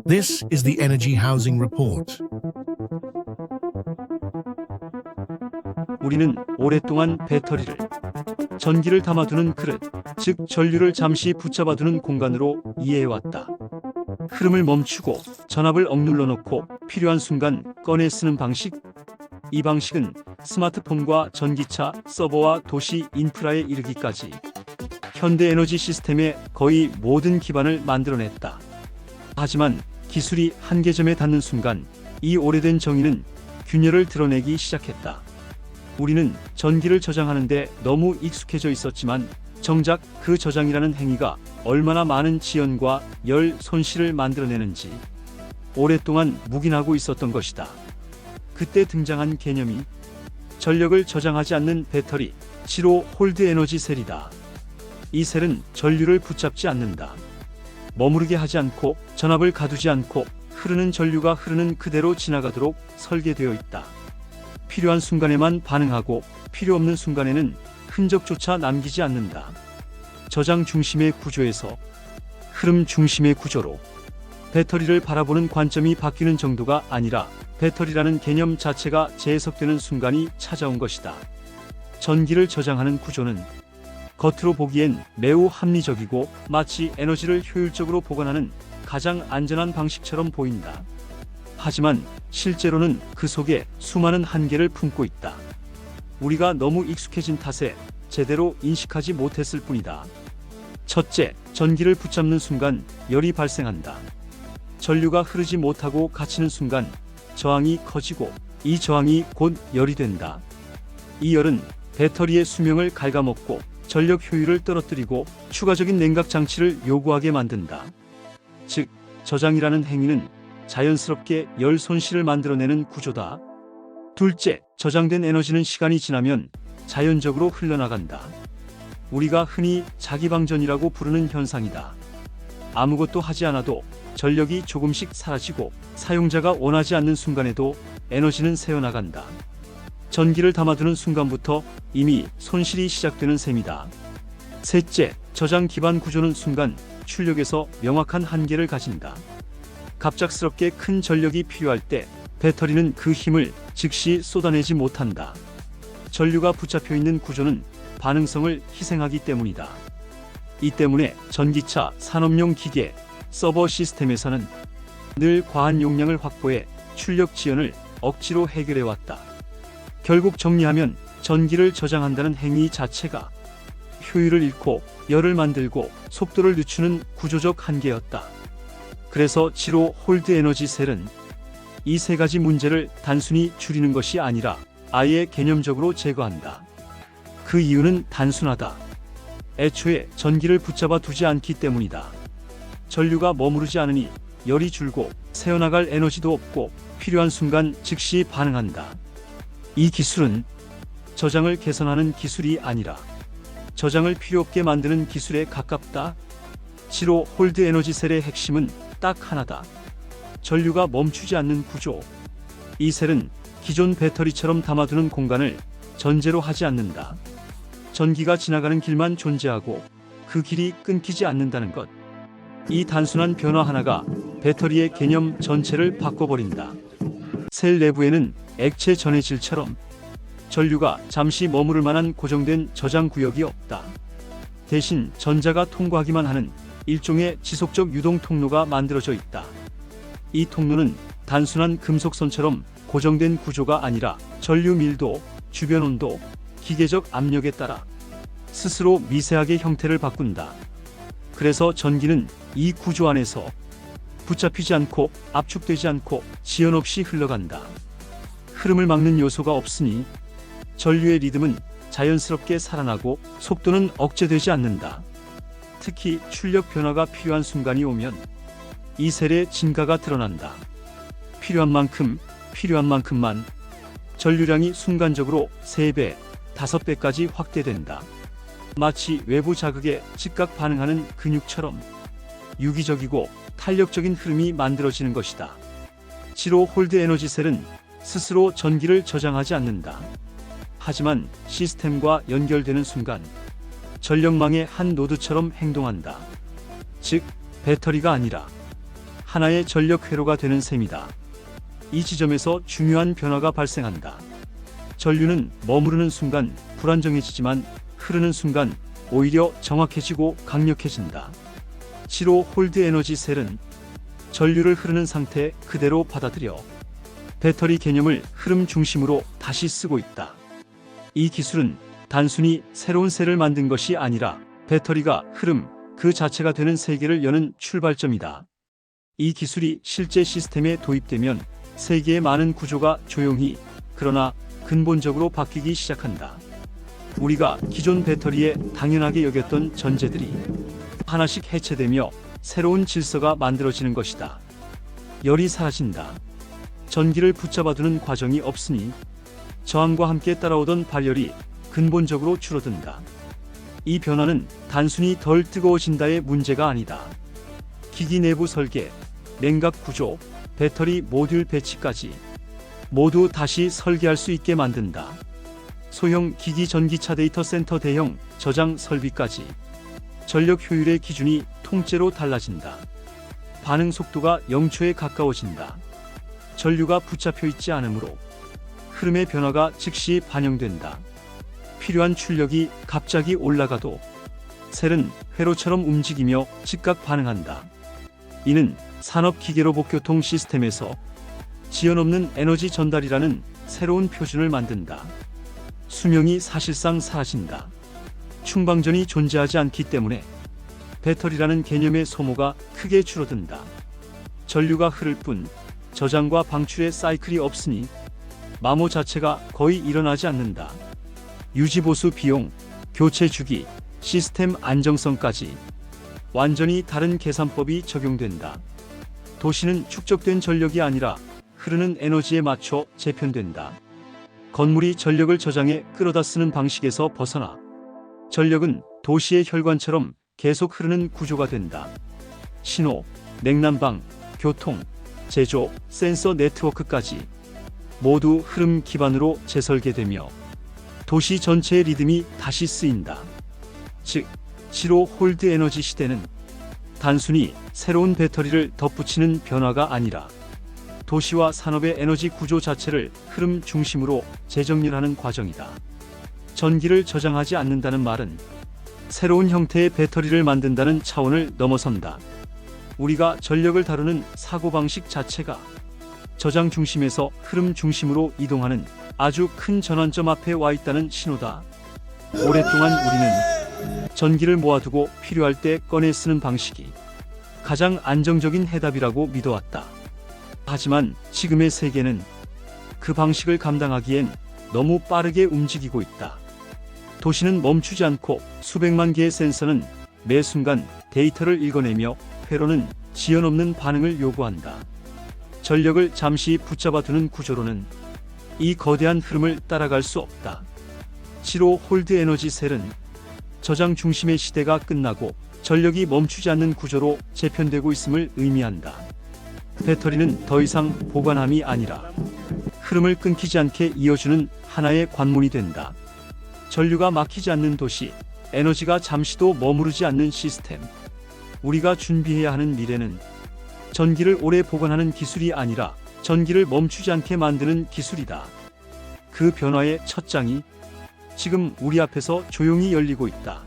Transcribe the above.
This is the Energy Housing Report. 우리는 오랫동안 배터리를 전기를 담아두는 그릇, 즉 전류를 잠시 붙잡아두는 공간으로 이해해왔다. 흐름을 멈추고 전압을 억눌러 놓고 필요한 순간 꺼내 쓰는 방식. 이 방식은 스마트폰과 전기차, 서버와 도시 인프라에 이르기까지 현대 에너지 시스템의 거의 모든 기반을 만들어냈다. 하지만 기술이 한계점에 닿는 순간 이 오래된 정의는 균열을 드러내기 시작했다. 우리는 전기를 저장하는데 너무 익숙해져 있었지만 정작 그 저장이라는 행위가 얼마나 많은 지연과 열 손실을 만들어내는지 오랫동안 묵인하고 있었던 것이다. 그때 등장한 개념이 전력을 저장하지 않는 배터리, 지로 홀드 에너지 셀이다. 이 셀은 전류를 붙잡지 않는다. 머무르게 하지 않고 전압을 가두지 않고 흐르는 전류가 흐르는 그대로 지나가도록 설계되어 있다. 필요한 순간에만 반응하고 필요 없는 순간에는 흔적조차 남기지 않는다. 저장 중심의 구조에서 흐름 중심의 구조로 배터리를 바라보는 관점이 바뀌는 정도가 아니라 배터리라는 개념 자체가 재해석되는 순간이 찾아온 것이다. 전기를 저장하는 구조는 겉으로 보기엔 매우 합리적이고 마치 에너지를 효율적으로 보관하는 가장 안전한 방식처럼 보인다. 하지만 실제로는 그 속에 수많은 한계를 품고 있다. 우리가 너무 익숙해진 탓에 제대로 인식하지 못했을 뿐이다. 첫째, 전기를 붙잡는 순간 열이 발생한다. 전류가 흐르지 못하고 갇히는 순간 저항이 커지고 이 저항이 곧 열이 된다. 이 열은 배터리의 수명을 갉아먹고 전력 효율을 떨어뜨리고 추가적인 냉각 장치를 요구하게 만든다. 즉, 저장이라는 행위는 자연스럽게 열 손실을 만들어내는 구조다. 둘째, 저장된 에너지는 시간이 지나면 자연적으로 흘러나간다. 우리가 흔히 자기방전이라고 부르는 현상이다. 아무것도 하지 않아도 전력이 조금씩 사라지고 사용자가 원하지 않는 순간에도 에너지는 새어나간다. 전기를 담아두는 순간부터 이미 손실이 시작되는 셈이다. 셋째, 저장 기반 구조는 순간 출력에서 명확한 한계를 가진다. 갑작스럽게 큰 전력이 필요할 때 배터리는 그 힘을 즉시 쏟아내지 못한다. 전류가 붙잡혀 있는 구조는 반응성을 희생하기 때문이다. 이 때문에 전기차, 산업용 기계, 서버 시스템에서는 늘 과한 용량을 확보해 출력 지연을 억지로 해결해왔다. 결국 정리하면 전기를 저장한다는 행위 자체가 효율을 잃고 열을 만들고 속도를 늦추는 구조적 한계였다. 그래서 지로 홀드 에너지 셀은 이 세 가지 문제를 단순히 줄이는 것이 아니라 아예 개념적으로 제거한다. 그 이유는 단순하다. 애초에 전기를 붙잡아 두지 않기 때문이다. 전류가 머무르지 않으니 열이 줄고 새어나갈 에너지도 없고 필요한 순간 즉시 반응한다. 이 기술은 저장을 개선하는 기술이 아니라 저장을 필요 없게 만드는 기술에 가깝다. 지로 홀드 에너지 셀의 핵심은 딱 하나다. 전류가 멈추지 않는 구조. 이 셀은 기존 배터리처럼 담아두는 공간을 전제로 하지 않는다. 전기가 지나가는 길만 존재하고 그 길이 끊기지 않는다는 것. 이 단순한 변화 하나가 배터리의 개념 전체를 바꿔버린다. 셀 내부에는 액체 전해질처럼 전류가 잠시 머무를 만한 고정된 저장 구역이 없다. 대신 전자가 통과하기만 하는 일종의 지속적 유동 통로가 만들어져 있다. 이 통로는 단순한 금속선처럼 고정된 구조가 아니라 전류 밀도, 주변 온도, 기계적 압력에 따라 스스로 미세하게 형태를 바꾼다. 그래서 전기는 이 구조 안에서 붙잡히지 않고 압축되지 않고 지연 없이 흘러간다. 흐름을 막는 요소가 없으니 전류의 리듬은 자연스럽게 살아나고 속도는 억제되지 않는다. 특히 출력 변화가 필요한 순간이 오면 이 셀의 진가가 드러난다. 필요한 만큼, 필요한 만큼만 전류량이 순간적으로 3배, 5배까지 확대된다. 마치 외부 자극에 즉각 반응하는 근육처럼 유기적이고 탄력적인 흐름이 만들어지는 것이다. 지로 홀드 에너지 셀은 스스로 전기를 저장하지 않는다. 하지만 시스템과 연결되는 순간 전력망의 한 노드처럼 행동한다. 즉, 배터리가 아니라 하나의 전력 회로가 되는 셈이다. 이 지점에서 중요한 변화가 발생한다. 전류는 머무르는 순간 불안정해지지만 흐르는 순간 오히려 정확해지고 강력해진다. 7호 홀드 에너지 셀은 전류를 흐르는 상태 그대로 받아들여 배터리 개념을 흐름 중심으로 다시 쓰고 있다. 이 기술은 단순히 새로운 셀을 만든 것이 아니라 배터리가 흐름 그 자체가 되는 세계를 여는 출발점이다. 이 기술이 실제 시스템에 도입되면 세계의 많은 구조가 조용히 그러나 근본적으로 바뀌기 시작한다. 우리가 기존 배터리에 당연하게 여겼던 전제들이 하나씩 해체되며 새로운 질서가 만들어지는 것이다. 열이 사라진다. 전기를 붙잡아두는 과정이 없으니 저항과 함께 따라오던 발열이 근본적으로 줄어든다. 이 변화는 단순히 덜 뜨거워진다의 문제가 아니다. 기기 내부 설계, 냉각 구조, 배터리 모듈 배치까지 모두 다시 설계할 수 있게 만든다. 소형 기기 전기차 데이터 센터 대형 저장 설비까지 전력 효율의 기준이 통째로 달라진다. 반응 속도가 0초에 가까워진다. 전류가 붙잡혀 있지 않으므로 흐름의 변화가 즉시 반영된다. 필요한 출력이 갑자기 올라가도 셀은 회로처럼 움직이며 즉각 반응한다. 이는 산업기계로봇교통 시스템에서 지연 없는 에너지 전달이라는 새로운 표준을 만든다. 수명이 사실상 사라진다. 충방전이 존재하지 않기 때문에 배터리라는 개념의 소모가 크게 줄어든다. 전류가 흐를 뿐 저장과 방출의 사이클이 없으니 마모 자체가 거의 일어나지 않는다. 유지보수 비용, 교체 주기, 시스템 안정성까지 완전히 다른 계산법이 적용된다. 도시는 축적된 전력이 아니라 흐르는 에너지에 맞춰 재편된다. 건물이 전력을 저장해 끌어다 쓰는 방식에서 벗어나 전력은 도시의 혈관처럼 계속 흐르는 구조가 된다. 신호, 냉난방, 교통, 제조, 센서 네트워크까지 모두 흐름 기반으로 재설계되며 도시 전체의 리듬이 다시 쓰인다. 즉, 7호 홀드 에너지 시대는 단순히 새로운 배터리를 덧붙이는 변화가 아니라 도시와 산업의 에너지 구조 자체를 흐름 중심으로 재정렬하는 과정이다. 전기를 저장하지 않는다는 말은 새로운 형태의 배터리를 만든다는 차원을 넘어선다. 우리가 전력을 다루는 사고방식 자체가 저장 중심에서 흐름 중심으로 이동하는 아주 큰 전환점 앞에 와 있다는 신호다. 오랫동안 우리는 전기를 모아두고 필요할 때 꺼내 쓰는 방식이 가장 안정적인 해답이라고 믿어왔다. 하지만 지금의 세계는 그 방식을 감당하기엔 너무 빠르게 움직이고 있다. 도시는 멈추지 않고 수백만 개의 센서는 매 순간 데이터를 읽어내며 회로는 지연 없는 반응을 요구한다. 전력을 잠시 붙잡아두는 구조로는 이 거대한 흐름을 따라갈 수 없다. 7호 홀드 에너지 셀은 저장 중심의 시대가 끝나고 전력이 멈추지 않는 구조로 재편되고 있음을 의미한다. 배터리는 더 이상 보관함이 아니라 흐름을 끊기지 않게 이어주는 하나의 관문이 된다. 전류가 막히지 않는 도시, 에너지가 잠시도 머무르지 않는 시스템. 우리가 준비해야 하는 미래는 전기를 오래 보관하는 기술이 아니라 전기를 멈추지 않게 만드는 기술이다. 그 변화의 첫 장이 지금 우리 앞에서 조용히 열리고 있다.